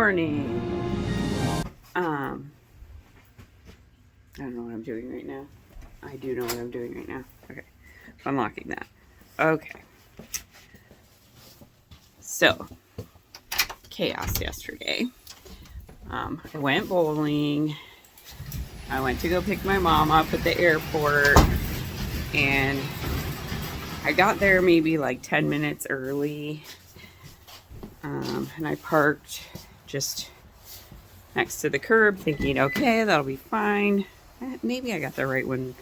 morning. I don't know what I'm doing right now. I do know what I'm doing right now. Okay, unlocking that. Okay. So, chaos yesterday. I went bowling. I went to go pick my mom up at the airport, and I got there maybe like 10 minutes early. And I parked just next to the curb thinking, okay, that'll be fine. Maybe I got there right when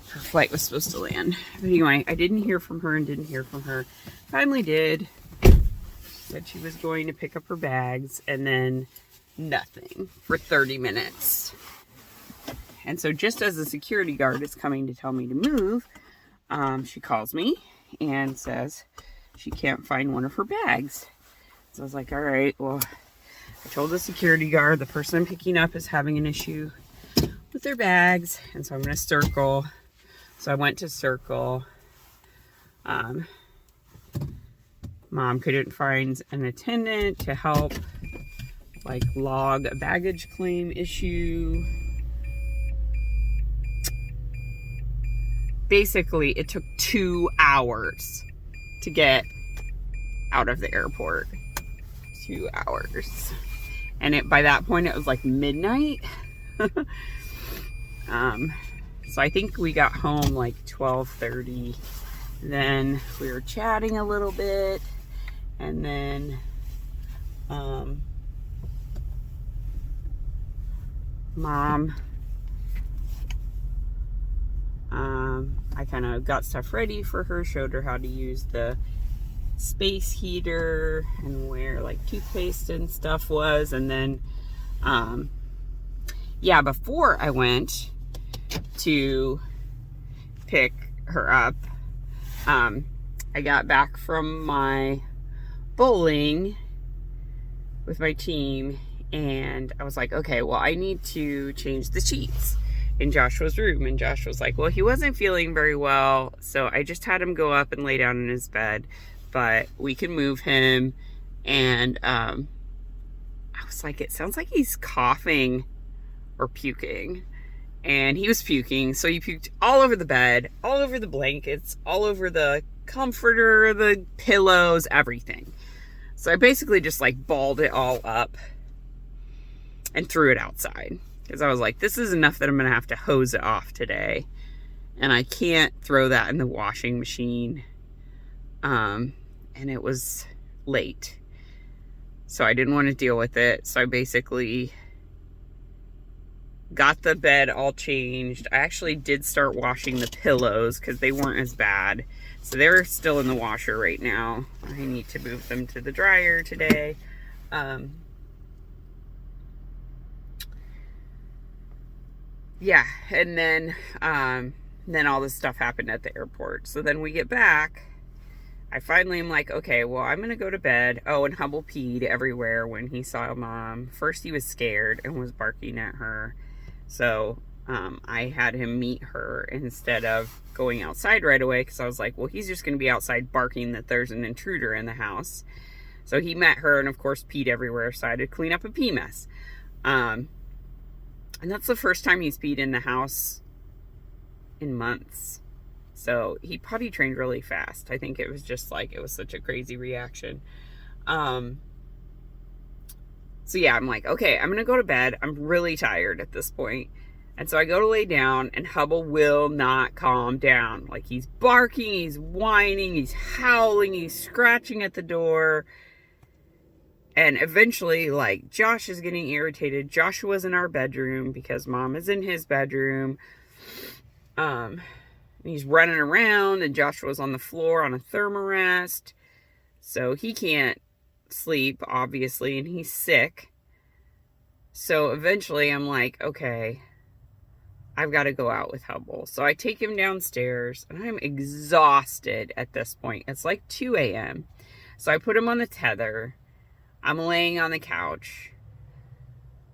her flight was supposed to land. But anyway, I didn't hear from her and didn't hear from her. Finally did. Said she was going to pick up her bags, and then nothing for 30 minutes. And so just as the security guard is coming to tell me to move, she calls me and says she can't find one of her bags. So I was like, all right, well, I told the security guard the person I'm picking up is having an issue with their bags, and so I'm going to circle. So I went to circle. Mom couldn't find an attendant to help like log a baggage claim issue. Basically, it took 2 hours to get out of the airport. 2 hours. And by that point, it was like midnight. So I think we got home like 12:30. Then we were chatting a little bit. And then Mom, I kind of got stuff ready for her, showed her how to use the space heater and where like toothpaste and stuff was. And then yeah, before I went to pick her up, I got back from my bowling with my team, and I was like, okay, well, I need to change the sheets in Joshua's room. And Josh was like, well, he wasn't feeling very well, so I just had him go up and lay down in his bed, but we can move him. And I was like, it sounds like he's coughing or puking. And he was puking, so he puked all over the bed, all over the blankets, all over the comforter, the pillows, everything. So I basically just like balled it all up and threw it outside, because I was like, this is enough that I'm gonna have to hose it off today, and I can't throw that in the washing machine. And it was late, so I didn't want to deal with it. So I basically got the bed all changed. I actually did start washing the pillows because they weren't as bad. So they're still in the washer right now. I need to move them to the dryer today. Yeah, and then all this stuff happened at the airport. So then we get back. I finally am like, okay, well, I'm going to go to bed. Oh, and Hubble peed everywhere when he saw Mom. First, he was scared and was barking at her. So I had him meet her instead of going outside right away, because I was like, well, he's just going to be outside barking that there's an intruder in the house. So he met her and, of course, peed everywhere. So I had to clean up a pee mess. And that's the first time he's peed in the house in months. So he potty trained really fast. I think it was just like, it was such a crazy reaction. So yeah, I'm like, okay, I'm going to go to bed. I'm really tired at this point. And so I go to lay down, and Hubble will not calm down. Like, he's barking, he's whining, he's howling, he's scratching at the door. And eventually, like, Josh is getting irritated. Joshua's in our bedroom because Mom is in his bedroom. He's running around, and Joshua's on the floor on a thermarest. So he can't sleep, obviously, and he's sick. So eventually I'm like, okay, I've got to go out with Hubble. So I take him downstairs, and I'm exhausted at this point. It's like 2 a.m. So I put him on the tether. I'm laying on the couch,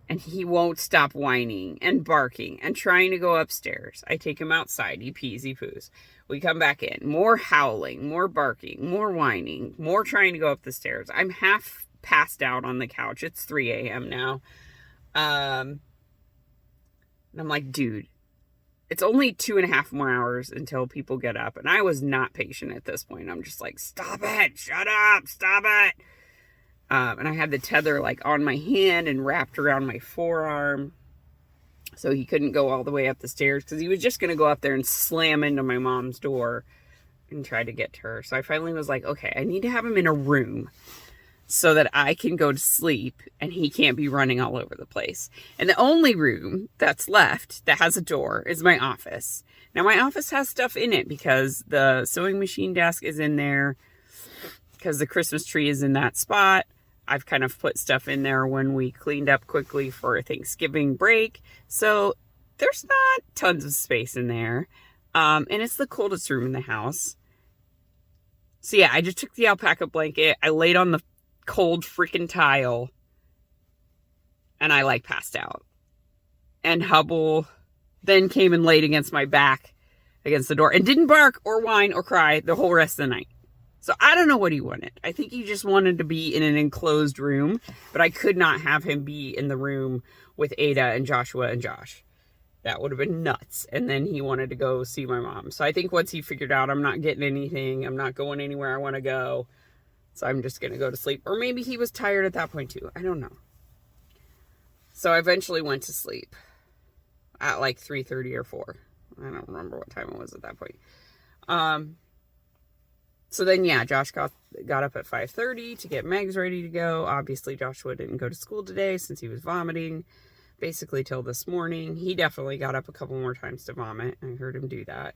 and he won't stop whining and barking and trying to go upstairs. I take him outside. He pees, he poos. We come back in. More howling, more barking, more whining, more trying to go up the stairs. I'm half passed out on the couch. It's 3 a.m. now. And I'm like, dude, it's only 2.5 more hours until people get up. And I was not patient at this point. I'm just like, stop it, shut up, stop it. And I had the tether like on my hand and wrapped around my forearm. So he couldn't go all the way up the stairs because he was just going to go up there and slam into my mom's door and try to get to her. So I finally was like, okay, I need to have him in a room so that I can go to sleep and he can't be running all over the place. And the only room that's left that has a door is my office. Now my office has stuff in it because the sewing machine desk is in there, because the Christmas tree is in that spot. I've kind of put stuff in there when we cleaned up quickly for Thanksgiving break. So there's not tons of space in there. And it's the coldest room in the house. So yeah, I just took the alpaca blanket. I laid on the cold freaking tile. And I like passed out. And Hubble then came and laid against my back against the door. And didn't bark or whine or cry the whole rest of the night. So I don't know what he wanted. I think he just wanted to be in an enclosed room, but I could not have him be in the room with Ada and Joshua and Josh. That would have been nuts. And then he wanted to go see my mom. So I think once he figured out I'm not getting anything, I'm not going anywhere I want to go, so I'm just going to go to sleep. Or maybe he was tired at that point too. I don't know. So I eventually went to sleep at like 3:30 or 4. I don't remember what time it was at that point. So then, yeah, Josh got up at 5:30 to get Megs ready to go. Obviously, Joshua didn't go to school today since he was vomiting basically till this morning. He definitely got up a couple more times to vomit. I heard him do that.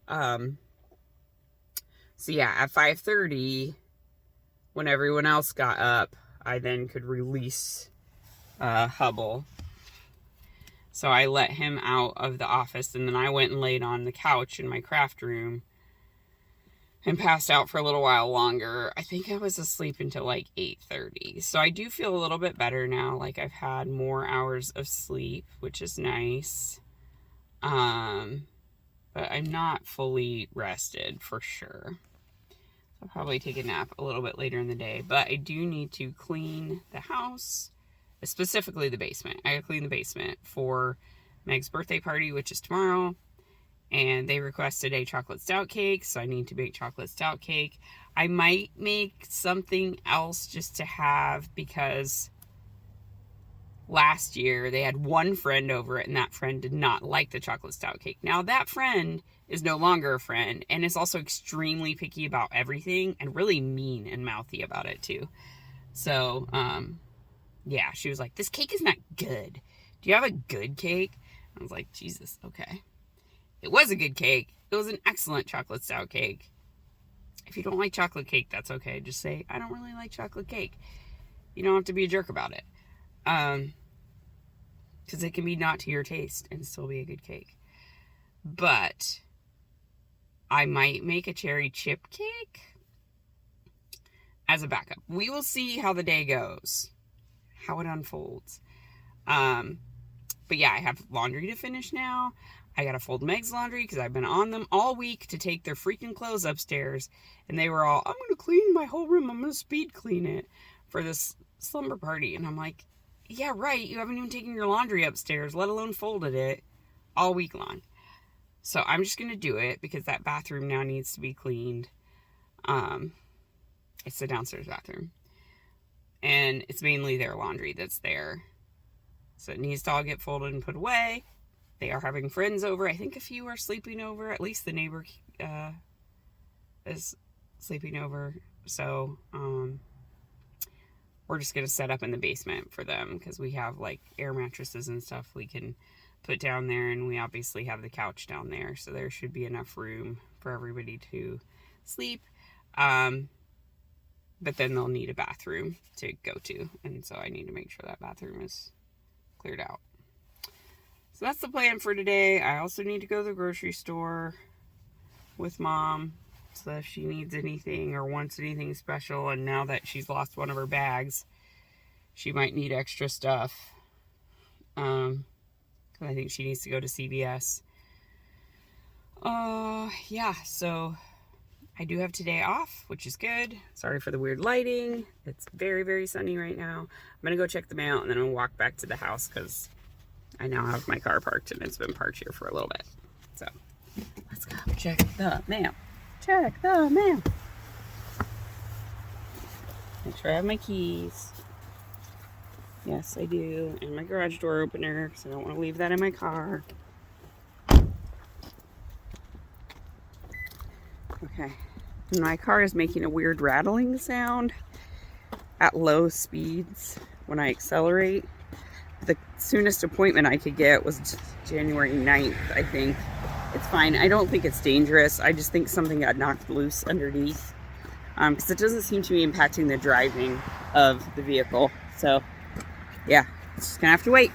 So, yeah, at 5:30, when everyone else got up, I then could release Hubble. So I let him out of the office, and then I went and laid on the couch in my craft room and passed out for a little while longer. I think I was asleep until like 8:30. So I do feel a little bit better now. Like I've had more hours of sleep, which is nice. But I'm not fully rested for sure. I'll probably take a nap a little bit later in the day. But I do need to clean the house, specifically the basement. I gotta clean the basement for Meg's birthday party, which is tomorrow. And they requested a chocolate stout cake, so I need to make chocolate stout cake. I might make something else just to have, because last year they had one friend over it, and that friend did not like the chocolate stout cake. Now, that friend is no longer a friend, and is also extremely picky about everything, and really mean and mouthy about it, too. So, yeah, she was like, this cake is not good. Do you have a good cake? I was like, Jesus, okay. It was a good cake. It was an excellent chocolate stout cake. If you don't like chocolate cake, that's okay. Just say, I don't really like chocolate cake. You don't have to be a jerk about it. Because it can be not to your taste and still be a good cake. But I might make a cherry chip cake as a backup. We will see how the day goes. How it unfolds. But yeah, I have laundry to finish now. I gotta fold Meg's laundry because I've been on them all week to take their freaking clothes upstairs. And they were all, I'm gonna clean my whole room. I'm gonna speed clean it for this slumber party. And I'm like, yeah, right. You haven't even taken your laundry upstairs, let alone folded it all week long. So I'm just gonna do it because that bathroom now needs to be cleaned. It's the downstairs bathroom. And it's mainly their laundry that's there. So it needs to all get folded and put away. They are having friends over. I think a few are sleeping over. At least the neighbor is sleeping over. So we're just going to set up in the basement for them because we have like air mattresses and stuff we can put down there. And we obviously have the couch down there. So there should be enough room for everybody to sleep. But then they'll need a bathroom to go to. And so I need to make sure that bathroom is cleared out. So that's the plan for today. I also need to go to the grocery store with Mom. So if she needs anything or wants anything special, and now that she's lost one of her bags, she might need extra stuff. I think she needs to go to CVS. Yeah, so I do have today off, which is good. Sorry for the weird lighting. It's very, very sunny right now. I'm gonna go check the mail and then I'll walk back to the house because I now have my car parked and it's been parked here for a little bit. So let's go check the mail. Check the mail. Make sure I have my keys. Yes, I do. And my garage door opener because I don't want to leave that in my car. Okay. And my car is making a weird rattling sound at low speeds when I accelerate. The soonest appointment I could get was January 9th, I think. It's fine. I don't think it's dangerous. I just think something got knocked loose underneath. Because it doesn't seem to be impacting the driving of the vehicle. So, yeah, it's just gonna have to wait.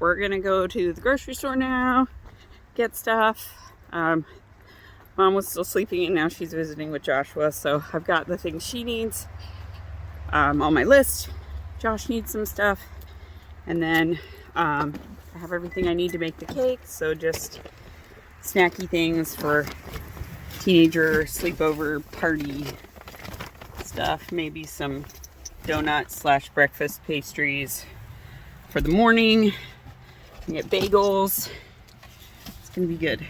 we're gonna go to the grocery store now, get stuff. Mom was still sleeping and now she's visiting with Joshua, so I've got the things she needs on my list. Josh needs some stuff, and then I have everything I need to make the cake, so just snacky things for teenager sleepover party stuff. Maybe some donuts / breakfast pastries for the morning. Get bagels. It's gonna be good.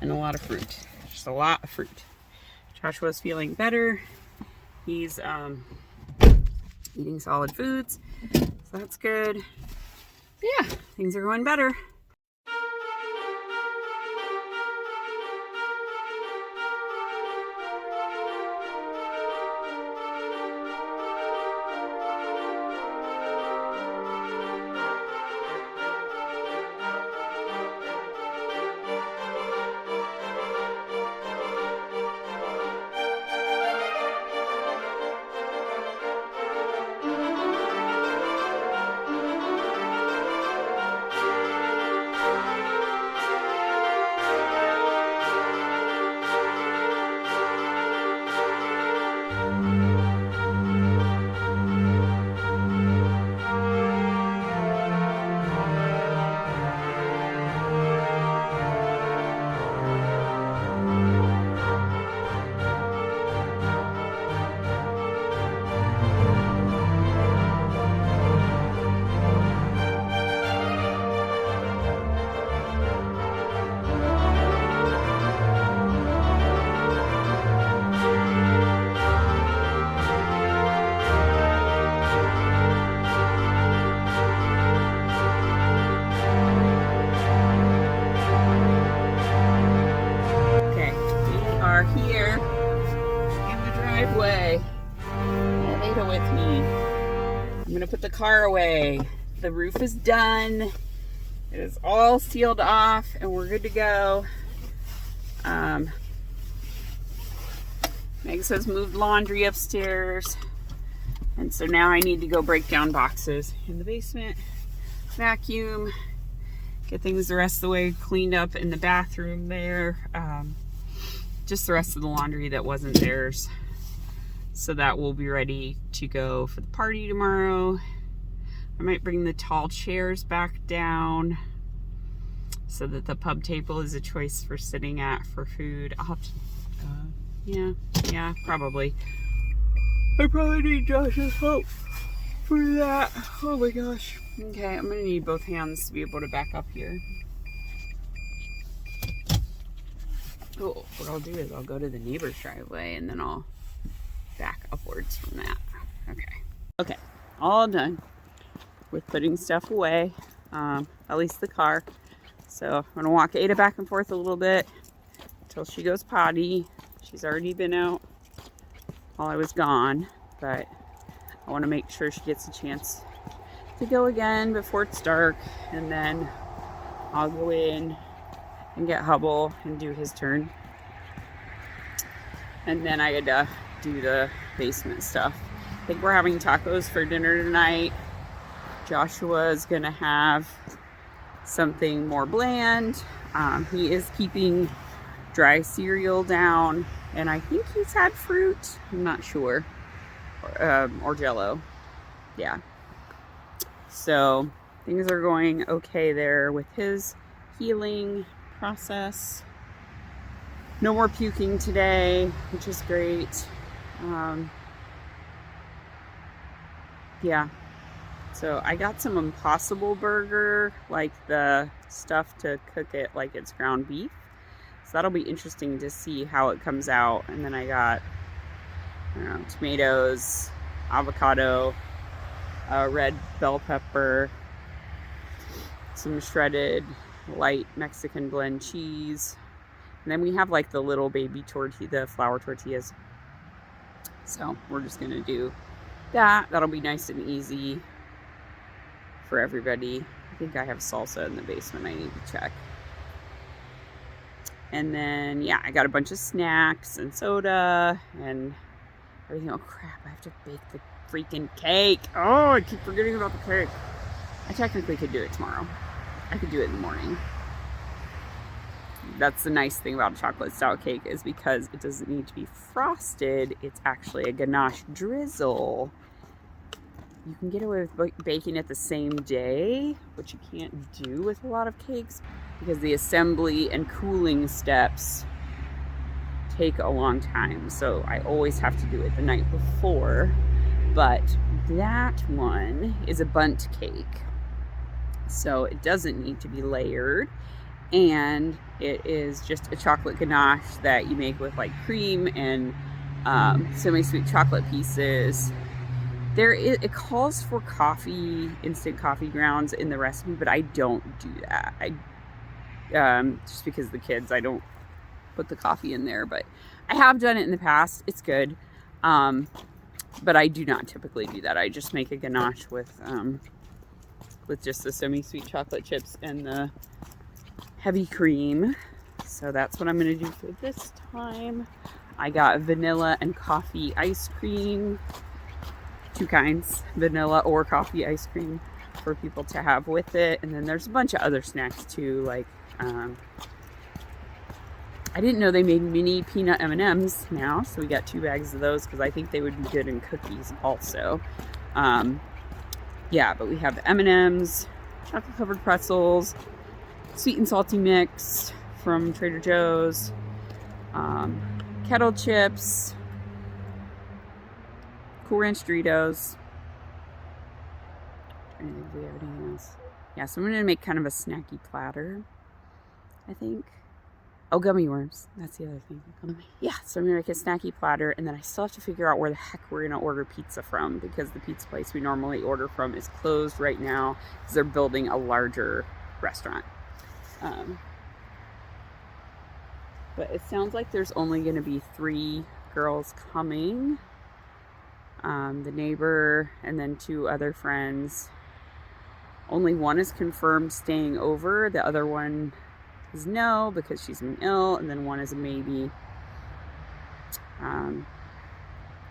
And a lot of fruit. Just a lot of fruit. Joshua's feeling better. He's eating solid foods, so that's good. Yeah, things are going better. Here in the driveway. Ada with me. I'm gonna put the car away. The roof is done. It is all sealed off and we're good to go. Meg says moved laundry upstairs, and so now I need to go break down boxes in the basement, vacuum, get things the rest of the way cleaned up in the bathroom there. Just the rest of the laundry that wasn't theirs, so that we'll be ready to go for the party tomorrow. I might bring the tall chairs back down so that the pub table is a choice for sitting at for food. I'll have to, yeah, probably. I probably need Josh's help for that. Oh my gosh. Okay, I'm gonna need both hands to be able to back up here. Oh, what I'll do is I'll go to the neighbor's driveway and then I'll back upwards from that. Okay, all done with putting stuff away, at least the car. So I'm gonna walk Ada back and forth a little bit until she goes potty. She's already been out while I was gone, but I want to make sure she gets a chance to go again before it's dark, and then I'll go in and get Hubble and do his turn. And then I had to do the basement stuff. I think we're having tacos for dinner tonight. Joshua's gonna have something more bland. He is keeping dry cereal down, and I think he's had fruit. I'm not sure. Or Jello. Yeah. So things are going okay there with his healing process. No more puking today, which is great. Yeah. So I got some Impossible Burger, like the stuff to cook it like it's ground beef. So that'll be interesting to see how it comes out. And then I got, I don't know, tomatoes, avocado, red bell pepper, some shredded light Mexican blend cheese. And then we have like the little baby tortilla, the flour tortillas. So we're just gonna do that. That'll be nice and easy for everybody. I think I have salsa in the basement I need to check. And then, yeah, I got a bunch of snacks and soda and everything. Oh crap, I have to bake the freaking cake. Oh, I keep forgetting about the cake. I technically could do it tomorrow. I could do it in the morning. That's the nice thing about a chocolate stout cake, is because it doesn't need to be frosted. It's actually a ganache drizzle. You can get away with baking it the same day, which you can't do with a lot of cakes because the assembly and cooling steps take a long time. So I always have to do it the night before. But that one is a bundt cake. So it doesn't need to be layered. And it is just a chocolate ganache that you make with like cream and semi-sweet chocolate pieces. It calls for coffee, instant coffee grounds in the recipe, but I don't do that. Just because of the kids, I don't put the coffee in there, but I have done it in the past. It's good. But I do not typically do that. I just make a ganache with just the semi-sweet chocolate chips and the heavy cream. So that's what I'm going to do for this time. I got vanilla and coffee ice cream. 2 kinds, vanilla or coffee ice cream for people to have with it. And then there's a bunch of other snacks too, like I didn't know they made mini peanut M&Ms now, so we got 2 bags of those because I think they would be good in cookies also. Yeah, but we have M&Ms, chocolate covered pretzels, sweet and salty mix from Trader Joe's, kettle chips, Cool Ranch Doritos. I don't think we have anything else. Yeah, so I'm going to make kind of a snacky platter, I think. Oh, gummy worms. That's the other thing. Yeah, so I'm going to make a snacky platter, and then I still have to figure out where the heck we're going to order pizza from, because the pizza place we normally order from is closed right now because they're building a larger restaurant. But it sounds like there's only going to be 3 girls coming. The neighbor and then 2 other friends. Only one is confirmed staying over. The other one is no, because she's been ill, and then one is a maybe.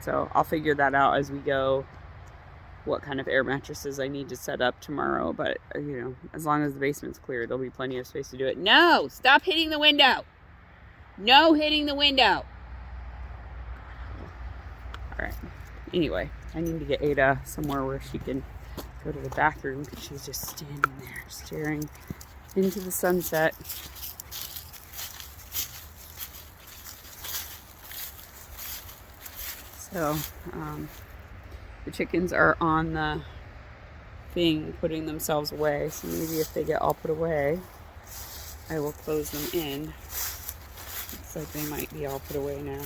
So I'll figure that out as we go, what kind of air mattresses I need to set up tomorrow. But you know, as long as the basement's clear, there'll be plenty of space to do it. No, stop hitting the window. No hitting the window. All right. Anyway, I need to get Ada somewhere where she can go to the bathroom, because she's just standing there staring into the sunset. So, the chickens are on the thing putting themselves away. So maybe if they get all put away, I will close them in. Looks like they might be all put away now.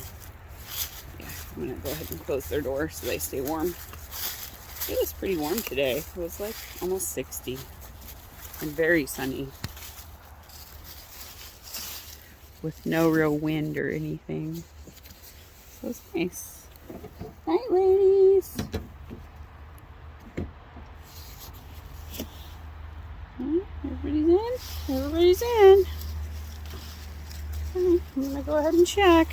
I'm going to go ahead and close their door so they stay warm. It was pretty warm today. It was like almost 60 and very sunny with no real wind or anything. So it's nice. Night, ladies. Everybody's in? Everybody's in. Okay, I'm going to go ahead and check.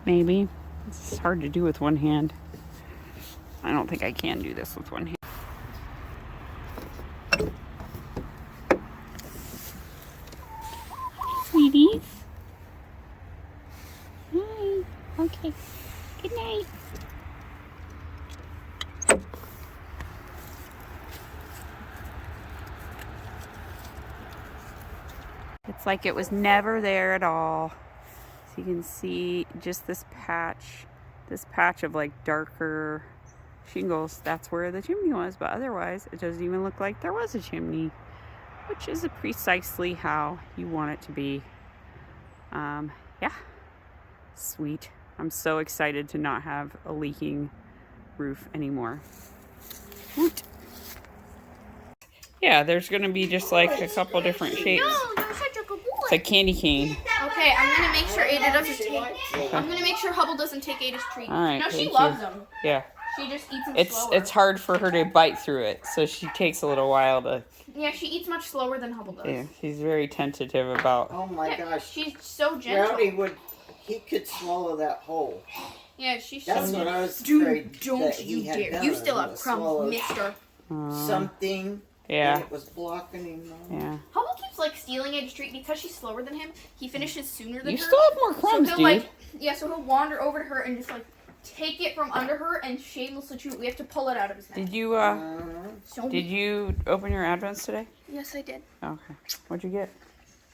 Maybe. It's hard to do with one hand. I don't think I can do this with one hand. Sweeties. Hi. Okay. Good night. It's like it was never there at all. So you can see just this patch of like darker shingles. That's where the chimney was, but otherwise it doesn't even look like there was a chimney, which is precisely how you want it to be. Yeah, sweet. I'm so excited to not have a leaking roof anymore. Woot. Yeah, there's gonna be just like a couple different shapes. No, you're such a good boy. It's a candy cane. Okay, I'm gonna make sure Ada doesn't take. I'm gonna make sure Hubble doesn't take Ada's treat. All right. No, she loves them. Yeah. She just eats them slower. It's hard for her to bite through it, so she takes a little while to. Yeah, she eats much slower than Hubble does. Yeah, she's very tentative about. Oh my gosh. She's so gentle. Rowdy would he could swallow that whole. Yeah, she That's showed what it. I was Dude, afraid don't that you he had dare. done. You still He have was crumbs, swallowed mister. something. Yeah. And it was blocking him. Yeah. Hubble keeps like stealing Ada's treat because she's slower than him. He finishes sooner than You her. still have more crumbs, so dude. so he'll wander over to her and just like take it from under her and shamelessly chew it. We have to pull it out of his mouth. Did So you open your advents today? Yes, I did. Okay. What'd you get?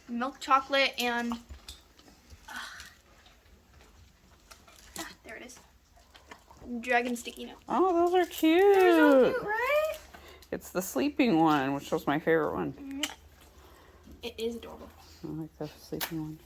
Milk chocolate and there it is. Dragon sticky note. Oh, those are cute. They're so cute, right? It's the sleeping one, which was my favorite one. It is adorable. I like the sleeping one.